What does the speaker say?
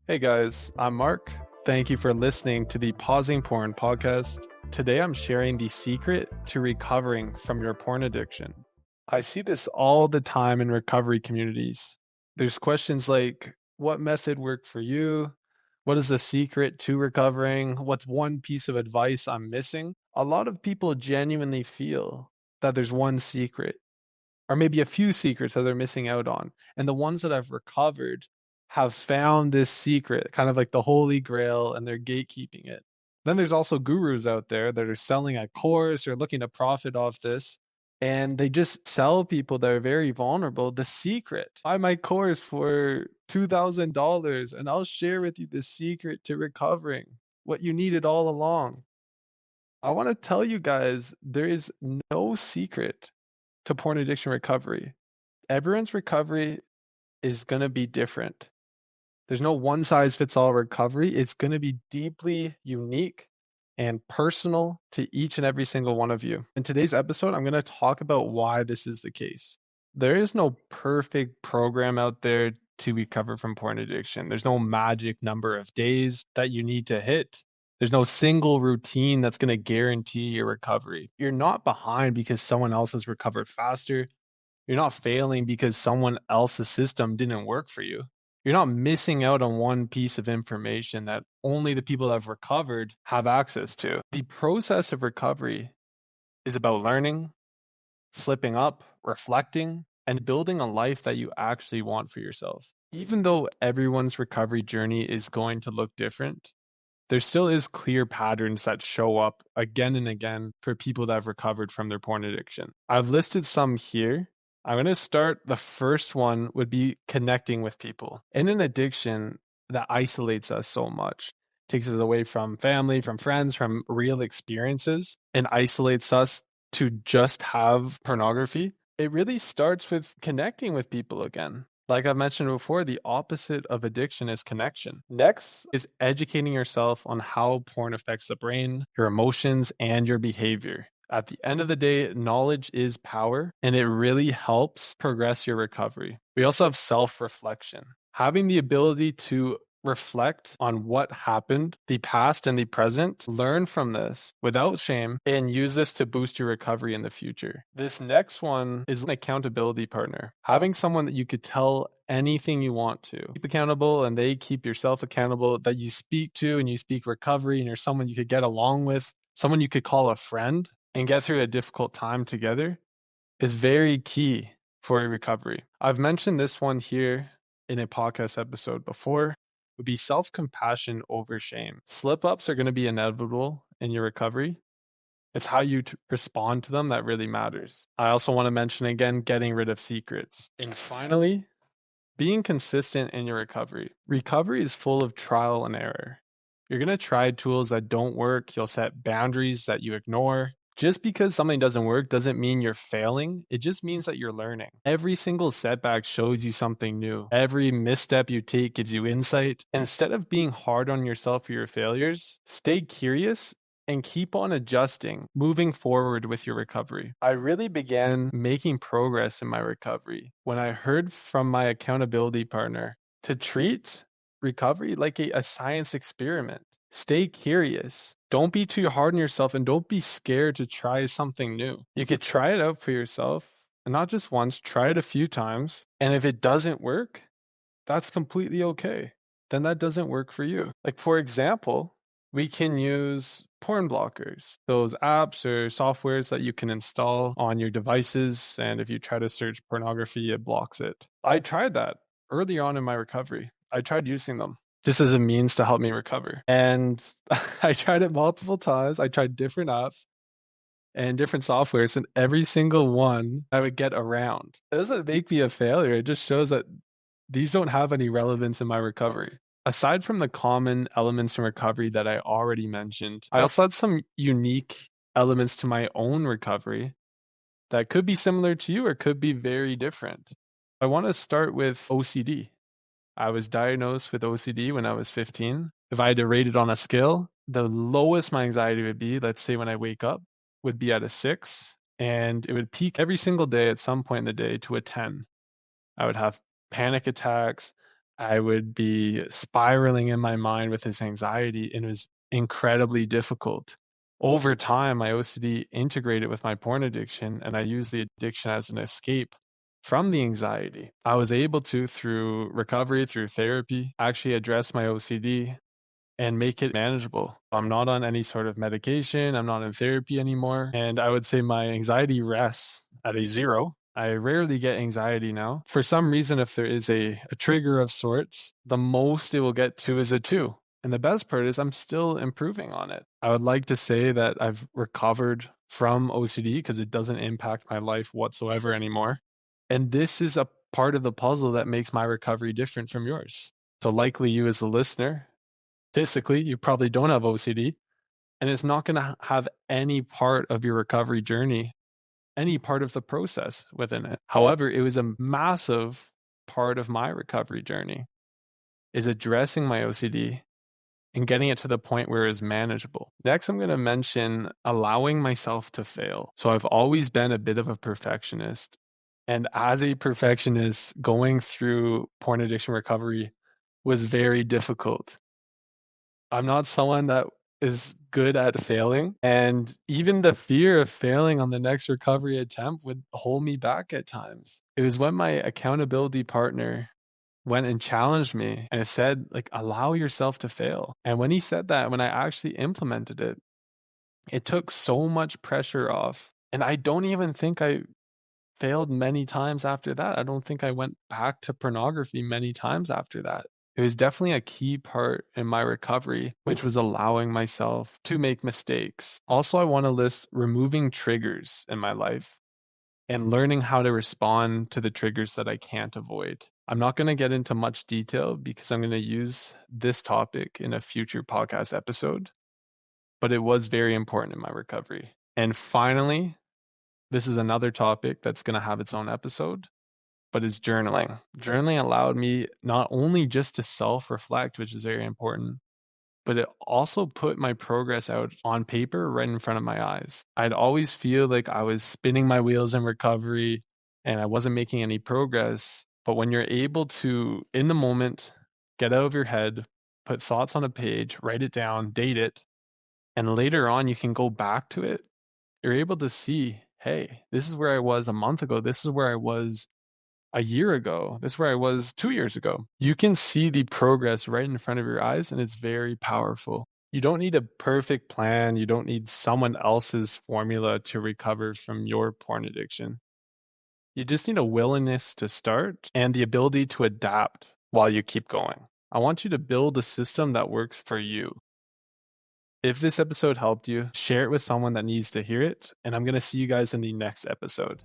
Hey guys, I'm Mark. Thank you for listening to the Pausing Porn podcast. Today I'm sharing the secret to recovering from your porn addiction. I see this all the time in recovery communities. There's questions like, what method worked for you? What is the secret to recovering? What's one piece of advice I'm missing? A lot of people genuinely feel that there's one secret or maybe a few secrets that they're missing out on. And the ones that I've recovered have found this secret, kind of like the holy grail, and they're gatekeeping it. Then there's also gurus out there that are selling a course or looking to profit off this. And they just sell people that are very vulnerable the secret. Buy my course for $2,000 and I'll share with you the secret to recovering, what you needed all along. I want to tell you guys there is no secret to porn addiction recovery. Everyone's recovery is going to be different. There's no one size fits all recovery. It's going to be deeply unique and personal to each and every single one of you. In today's episode, I'm going to talk about why this is the case. There is no perfect program out there to recover from porn addiction. There's no magic number of days that you need to hit. There's no single routine that's going to guarantee your recovery. You're not behind because someone else has recovered faster. You're not failing because someone else's system didn't work for you. You're not missing out on one piece of information that only the people that have recovered have access to. The process of recovery is about learning, slipping up, reflecting, and building a life that you actually want for yourself. Even though everyone's recovery journey is going to look different, there still is clear patterns that show up again and again for people that have recovered from their porn addiction. I've listed some here. I'm going to start. The first one would be connecting with people. In an addiction that isolates us so much, takes us away from family, from friends, from real experiences, and isolates us to just have pornography, it really starts with connecting with people again. Like I've mentioned before, the opposite of addiction is connection. Next is educating yourself on how porn affects the brain, your emotions, and your behavior. At the end of the day, knowledge is power, and it really helps progress your recovery. We also have self-reflection. Having the ability to reflect on what happened, the past and the present, learn from this without shame, and use this to boost your recovery in the future. This next one is an accountability partner. Having someone that you could tell anything you want to. Keep accountable and they keep yourself accountable, that you speak to and you speak recovery, and you're someone you could get along with, someone you could call a friend and get through a difficult time together is very key for a recovery. I've mentioned this one here in a podcast episode before. Would be self-compassion over shame. Slip-ups are going to be inevitable in your recovery. It's how you respond to them that really matters. I also want to mention again, getting rid of secrets. And finally, being consistent in your recovery. Recovery is full of trial and error. You're going to try tools that don't work. You'll set boundaries that you ignore. Just because something doesn't work doesn't mean you're failing. It just means that you're learning. Every single setback shows you something new. Every misstep you take gives you insight. Instead of being hard on yourself for your failures, stay curious and keep on adjusting, moving forward with your recovery. I really began making progress in my recovery when I heard from my accountability partner to treat recovery like a science experiment. Stay curious. Don't be too hard on yourself and don't be scared to try something new. You could try it out for yourself and not just once, try it a few times. And if it doesn't work, that's completely okay. Then that doesn't work for you. Like, for example, we can use porn blockers, those apps or softwares that you can install on your devices. And if you try to search pornography, it blocks it. I tried that early on in my recovery. I tried using them just as a means to help me recover. And I tried it multiple times. I tried different apps and different softwares, and every single one I would get around. It doesn't make me a failure. It just shows that these don't have any relevance in my recovery. Aside from the common elements in recovery that I already mentioned, I also had some unique elements to my own recovery that could be similar to you or could be very different. I want to start with OCD. I was diagnosed with OCD when I was 15. If I had to rate it on a scale, the lowest my anxiety would be, let's say when I wake up, would be at a 6, and it would peak every single day at some point in the day to a 10. I would have panic attacks. I would be spiraling in my mind with this anxiety, and it was incredibly difficult. Over time, my OCD integrated with my porn addiction, and I used the addiction as an escape from the anxiety. I was able to, through recovery, through therapy, actually address my OCD and make it manageable. I'm not on any sort of medication. I'm not in therapy anymore. And I would say my anxiety rests at a zero. I rarely get anxiety now. For some reason, if there is a trigger of sorts, the most it will get to is a two. And the best part is I'm still improving on it. I would like to say that I've recovered from OCD because it doesn't impact my life whatsoever anymore. And this is a part of the puzzle that makes my recovery different from yours. So likely you as a listener, statistically, you probably don't have OCD, and it's not going to have any part of your recovery journey, any part of the process within it. However, it was a massive part of my recovery journey is addressing my OCD and getting it to the point where it's manageable. Next, I'm going to mention allowing myself to fail. So I've always been a bit of a perfectionist. And as a perfectionist, going through porn addiction recovery was very difficult. I'm not someone that is good at failing, and even the fear of failing on the next recovery attempt would hold me back at times. It was when my accountability partner went and challenged me and said, like, allow yourself to fail. And when he said that, when I actually implemented it, it took so much pressure off. And I don't even think I failed many times after that. I don't think I went back to pornography many times after that. It was definitely a key part in my recovery, which was allowing myself to make mistakes. Also, I want to list removing triggers in my life and learning how to respond to the triggers that I can't avoid. I'm not going to get into much detail because I'm going to use this topic in a future podcast episode, but it was very important in my recovery. And finally, this is another topic that's going to have its own episode, but it's journaling. Journaling allowed me not only just to self-reflect, which is very important, but it also put my progress out on paper right in front of my eyes. I'd always feel like I was spinning my wheels in recovery and I wasn't making any progress. But when you're able to, in the moment, get out of your head, put thoughts on a page, write it down, date it, and later on you can go back to it, you're able to see, hey, this is where I was a month ago. This is where I was a year ago. This is where I was 2 years ago. You can see the progress right in front of your eyes, and it's very powerful. You don't need a perfect plan. You don't need someone else's formula to recover from your porn addiction. You just need a willingness to start and the ability to adapt while you keep going. I want you to build a system that works for you. If this episode helped you, share it with someone that needs to hear it, and I'm going to see you guys in the next episode.